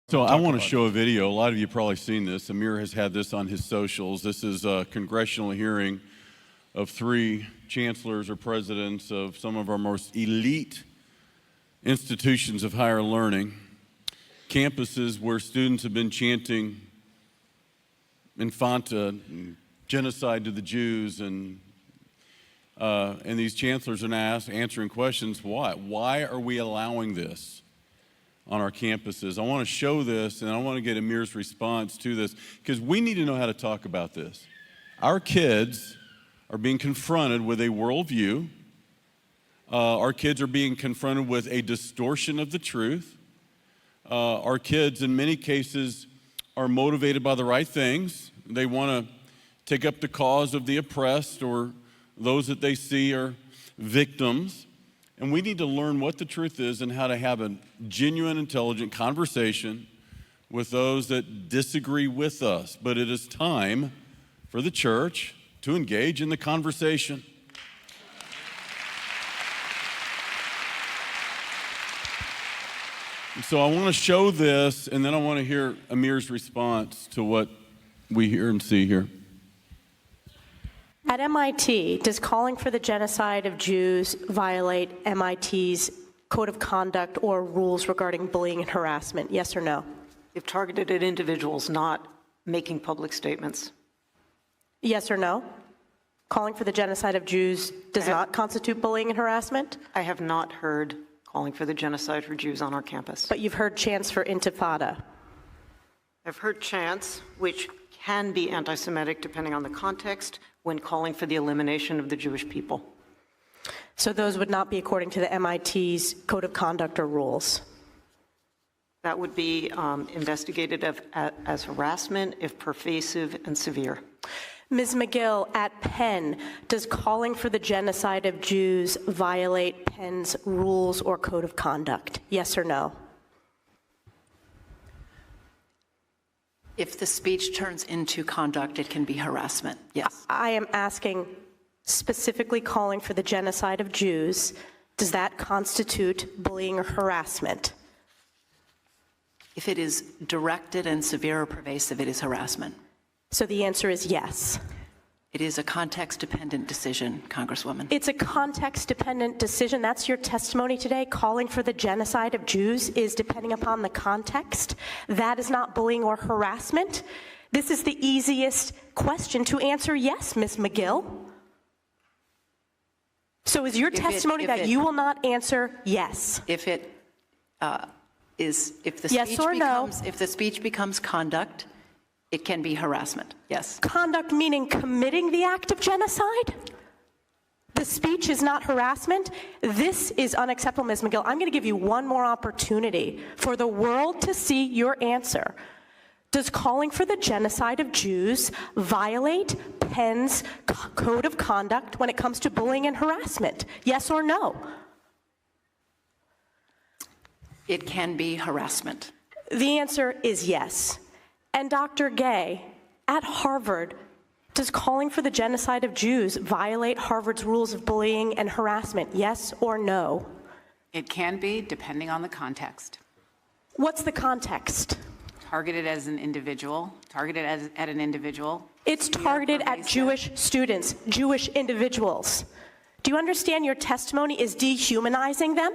So I want to show a video. A lot of you have probably seen this. Amir has had this on his socials. This is a congressional hearing of 3 chancellors or presidents of some of our most elite institutions of higher learning, campuses where students have been chanting Infanta, genocide to the Jews, and these chancellors are answering questions. Why are we allowing this on our campuses? I want to show this, and I want to get Amir's response to this, because we need to know how to talk about this. Our kids are being confronted with a worldview. Our kids are being confronted with a distortion of the truth. Our kids, in many cases, are motivated by the right things. They want to take up the cause of the oppressed or those that they see are victims. And we need to learn what the truth is and how to have a genuine, intelligent conversation with those that disagree with us. But it is time for the church to engage in the conversation. And so I want to show this, and then I want to hear Amir's response to what we hear and see here. At MIT, does calling for the genocide of Jews violate MIT's code of conduct or rules regarding bullying and harassment? Yes or no? If targeted at individuals, not making public statements. Yes or no? Calling for the genocide of Jews does not constitute bullying and harassment? I have not heard calling for the genocide for Jews on our campus. But you've heard chants for Intifada. I've heard chants, which can be anti-Semitic depending on the context, when calling for the elimination of the Jewish people. So those would not be according to the MIT's code of conduct or rules? That would be investigated as harassment if pervasive and severe. Ms. McGill, at Penn, does calling for the genocide of Jews violate Penn's rules or code of conduct? Yes or no? If the speech turns into conduct, it can be harassment, yes. I am asking specifically calling for the genocide of Jews. Does that constitute bullying or harassment? If it is directed and severe or pervasive, it is harassment. So the answer is yes. It is a context-dependent decision, Congresswoman. It's a context-dependent decision. That's your testimony today. Calling for the genocide of Jews is depending upon the context. That is not bullying or harassment. This is the easiest question to answer yes, Ms. McGill. So is your testimony that you will not answer yes? If the yes or no? If the speech becomes conduct, it can be harassment, yes. Conduct meaning committing the act of genocide? The speech is not harassment? This is unacceptable, Ms. McGill. I'm going to give you one more opportunity for the world to see your answer. Does calling for the genocide of Jews violate Penn's code of conduct when it comes to bullying and harassment? Yes or no? It can be harassment. The answer is yes. And Dr. Gay, at Harvard, does calling for the genocide of Jews violate Harvard's rules of bullying and harassment? Yes or no? It can be, depending on the context. What's the context? Targeted as an individual, at an individual. It's targeted at Jewish students, Jewish individuals. Do you understand your testimony is dehumanizing them?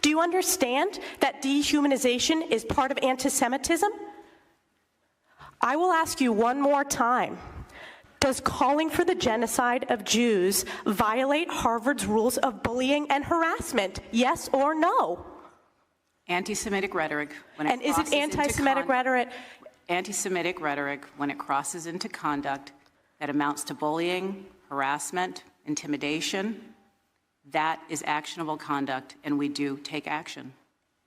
Do you understand that dehumanization is part of anti-Semitism? I will ask you one more time. Does calling for the genocide of Jews violate Harvard's rules of bullying and harassment? Yes or no? Anti-Semitic rhetoric. And is it anti-Semitic rhetoric? Anti-Semitic rhetoric, when it crosses into conduct that amounts to bullying, harassment, intimidation, that is actionable conduct, and we do take action.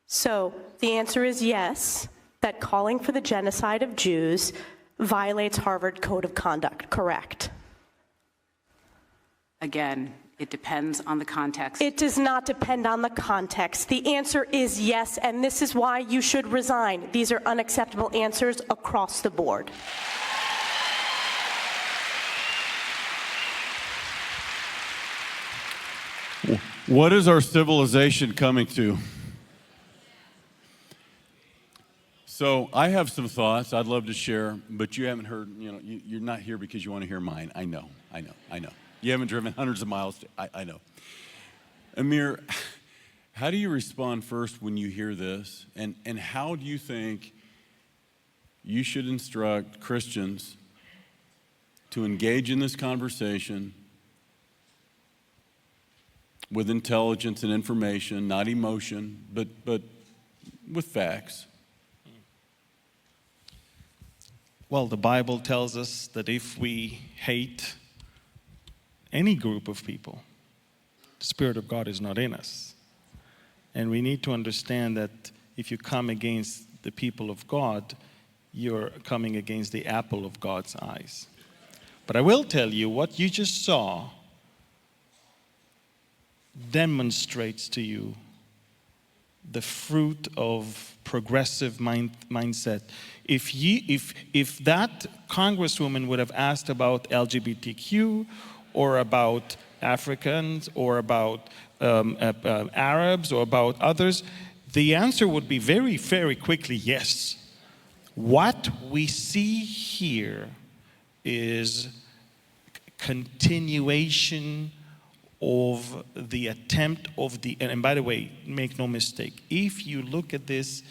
So the answer is yes, that calling for the genocide of Jews violates Harvard Code of Conduct, correct? Again, it depends on the context. It does not depend on the context. The answer is yes, and this is why you should resign. These are unacceptable answers across the board. What is our civilization coming to? So I have some thoughts I'd love to share, but you haven't heard, you're not here because you want to hear mine. I know. You haven't driven hundreds of miles. I know. Amir, how do you respond first when you hear this? And how do you think you should instruct Christians to engage in this conversation with intelligence and information, not emotion, but with facts? Well, the Bible tells us that if we hate any group of people, the Spirit of God is not in us. And we need to understand that if you come against the people of God, you're coming against the apple of God's eyes. But I will tell you, what you just saw demonstrates to you the fruit of progressive mindset. If that congresswoman would have asked about LGBTQ or about Africans or about Arabs or about others, the answer would be very, very quickly yes. What we see here is continuation of the attempt of and by the way, make no mistake, if you look at this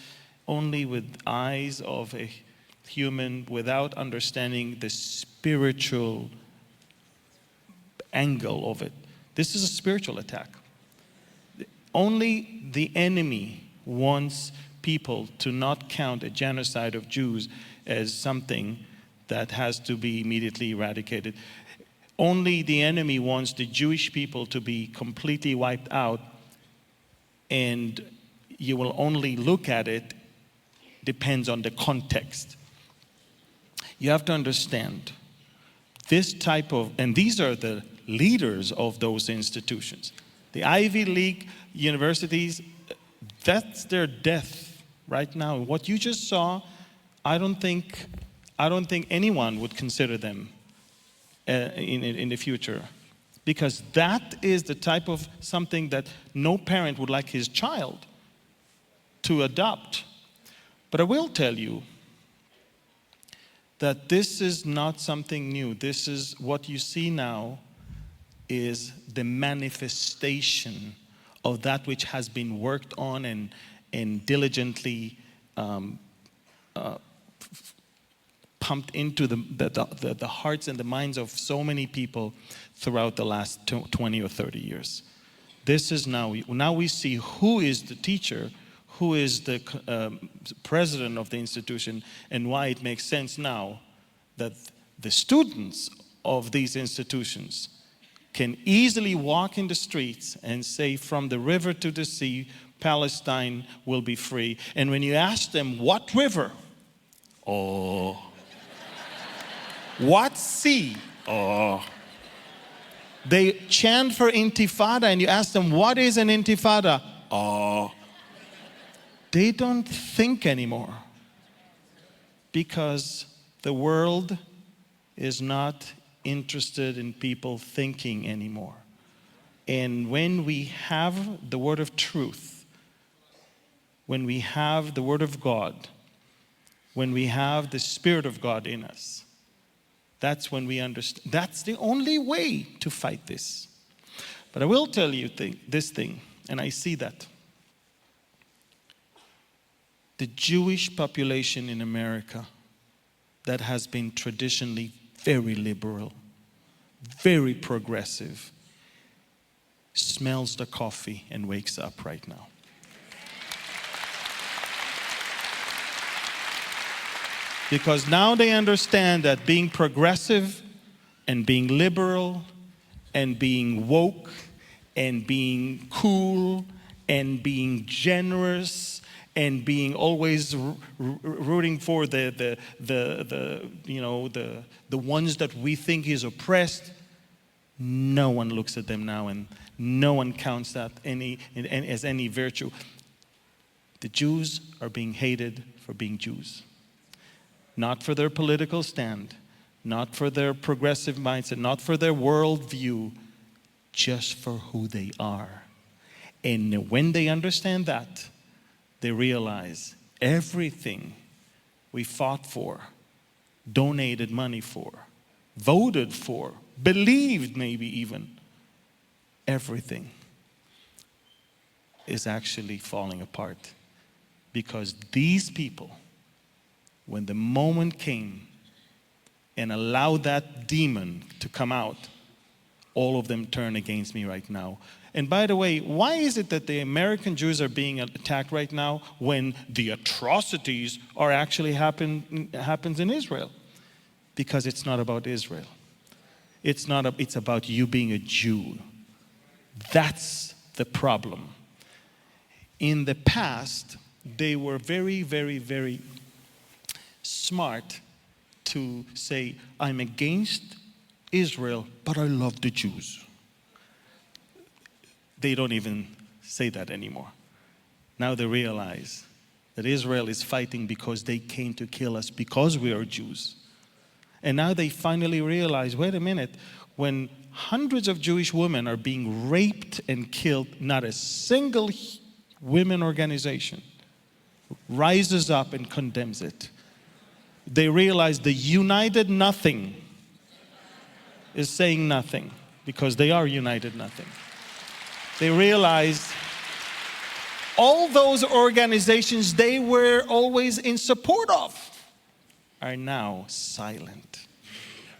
only with eyes of a human without understanding the spiritual angle of it, this is a spiritual attack. Only the enemy wants people to not count a genocide of Jews as something that has to be immediately eradicated. Only the enemy wants the Jewish people to be completely wiped out, and you will only look at it depends on the context. You have to understand this type of, and these are the leaders of those institutions. The Ivy League universities, that's their death right now. What you just saw, I don't think anyone would consider them in the future, because that is the type of something that no parent would like his child to adopt. But I will tell you that this is not something new. This is what you see now is the manifestation of that which has been worked on and diligently pumped into the hearts and the minds of so many people throughout the last 20 or 30 years. This is now we see who is the teacher, who is the president of the institution, and why it makes sense now that the students of these institutions can easily walk in the streets and say, from the river to the sea, Palestine will be free. And when you ask them, what river? Oh. What sea? Oh. They chant for intifada, and you ask them, what is an intifada? Oh. They don't think anymore, because the world is not interested in people thinking anymore. And when we have the word of truth, when we have the word of God, when we have the Spirit of God in us, that's when we understand. That's the only way to fight this. But I will tell you this thing, and I see that. The Jewish population in America that has been traditionally very liberal, very progressive, smells the coffee and wakes up right now. Because now they understand that being progressive and being liberal and being woke and being cool and being generous and being always rooting for the ones that we think is oppressed, no one looks at them now, and no one counts that as any virtue. The Jews are being hated for being Jews. Not for their political stand, not for their progressive mindset, not for their worldview, just for who they are. And when they understand that, they realize everything we fought for, donated money for, voted for, believed maybe even, everything is actually falling apart. Because these people, when the moment came and allowed that demon to come out, all of them turn against me right now. And by the way, why is it that the American Jews are being attacked right now when the atrocities are actually happens in Israel? Because it's not about Israel. It's about you being a Jew. That's the problem. In the past, they were very, very, very smart to say, I'm against Israel, but I love the Jews. They don't even say that anymore. Now they realize that Israel is fighting because they came to kill us because we are Jews. And now they finally realize, wait a minute, when hundreds of Jewish women are being raped and killed, not a single women organization rises up and condemns it. They realize the united nothing is saying nothing, because they are united nothing. They realize all those organizations they were always in support of are now silent.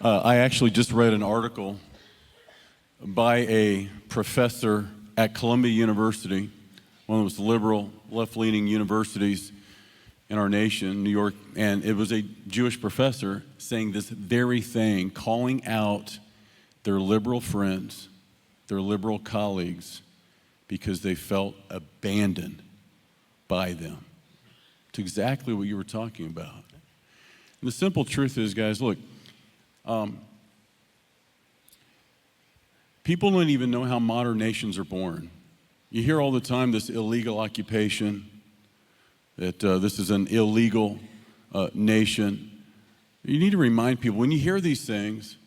I actually just read an article by a professor at Columbia University, one of the most liberal, left-leaning universities in our nation, New York, and it was a Jewish professor saying this very thing, calling out their liberal friends, their liberal colleagues, because they felt abandoned by them. It's exactly what you were talking about. And the simple truth is, guys, look, people don't even know how modern nations are born. You hear all the time this illegal occupation, that this is an illegal nation. You need to remind people, when you hear these things,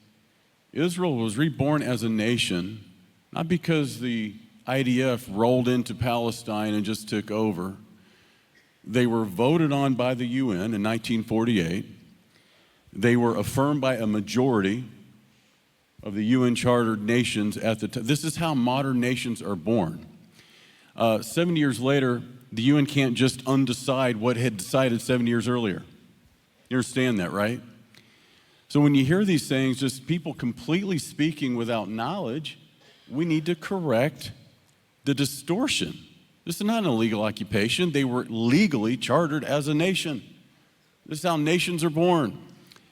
Israel was reborn as a nation, not because the IDF rolled into Palestine and just took over. They were voted on by the UN in 1948. They were affirmed by a majority of the UN chartered nations at the time. This is how modern nations are born. 70 years later, the UN can't just undecide what had decided 70 years earlier. You understand that, right? So when you hear these things, just people completely speaking without knowledge, we need to correct the distortion. This is not an illegal occupation. They were legally chartered as a nation. This is how nations are born.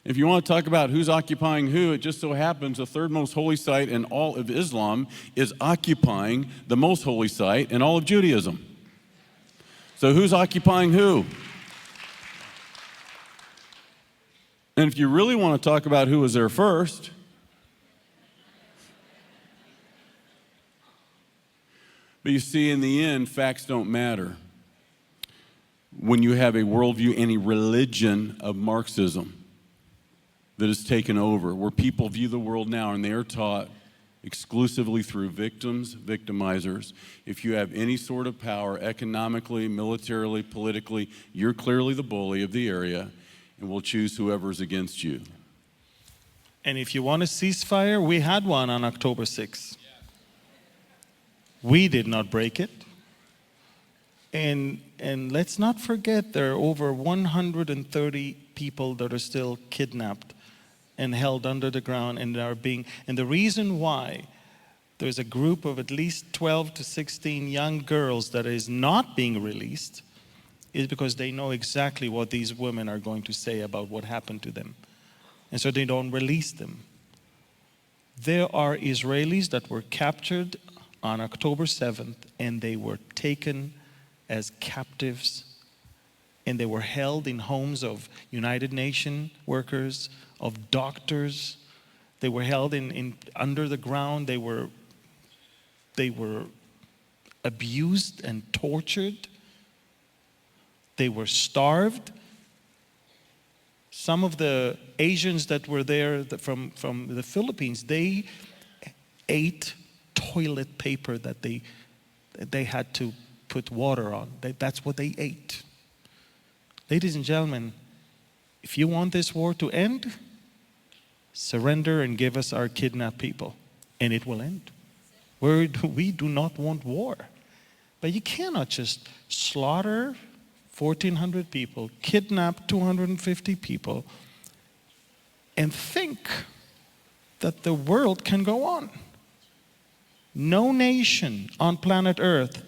If you want to talk about who's occupying who, it just so happens the third most holy site in all of Islam is occupying the most holy site in all of Judaism. So who's occupying who? And if you really want to talk about who was there first, but you see, in the end, facts don't matter. When you have a worldview, any religion of Marxism that is taken over, where people view the world now and they are taught exclusively through victims, victimizers. If you have any sort of power, economically, militarily, politically, you're clearly the bully of the area, and we'll choose whoever's against you. And if you want a ceasefire, we had one on October 6th. We did not break it. And let's not forget there are over 130 people that are still kidnapped and held under the ground and the reason why there's a group of at least 12 to 16 young girls that is not being released is because they know exactly what these women are going to say about what happened to them. And so they don't release them. There are Israelis that were captured on October 7th and they were taken as captives and they were held in homes of United Nations workers, of doctors. They were held in under the ground. They were abused and tortured. They were starved. Some of the Asians that were there from the Philippines, they ate toilet paper that they had to put water on. That's what they ate. Ladies and gentlemen, if you want this war to end, surrender and give us our kidnapped people, and it will end. We do not want war. But you cannot just slaughter 1,400 people, kidnap 250 people, and think that the world can go on. No nation on planet Earth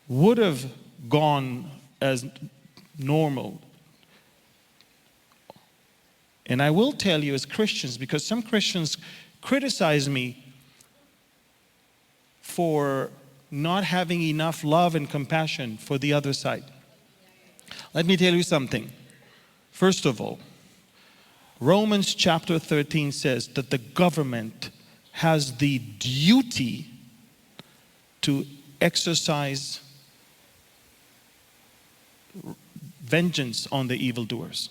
would have gone as normal. And I will tell you as Christians, because some Christians criticize me for not having enough love and compassion for the other side. Let me tell you something. First of all, Romans chapter 13 says that the government has the duty to exercise vengeance on the evildoers.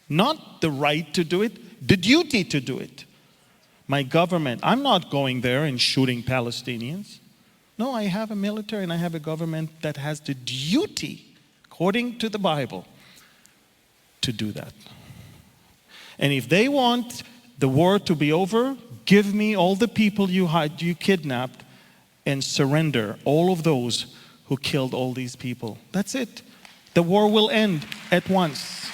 Not the right to do it, the duty to do it. My government, I'm not going there and shooting Palestinians. No, I have a military and I have a government that has the duty, according to the Bible, to do that. And if they want the war to be over, give me all the people you kidnapped and surrender all of those who killed all these people. That's it. The war will end at once.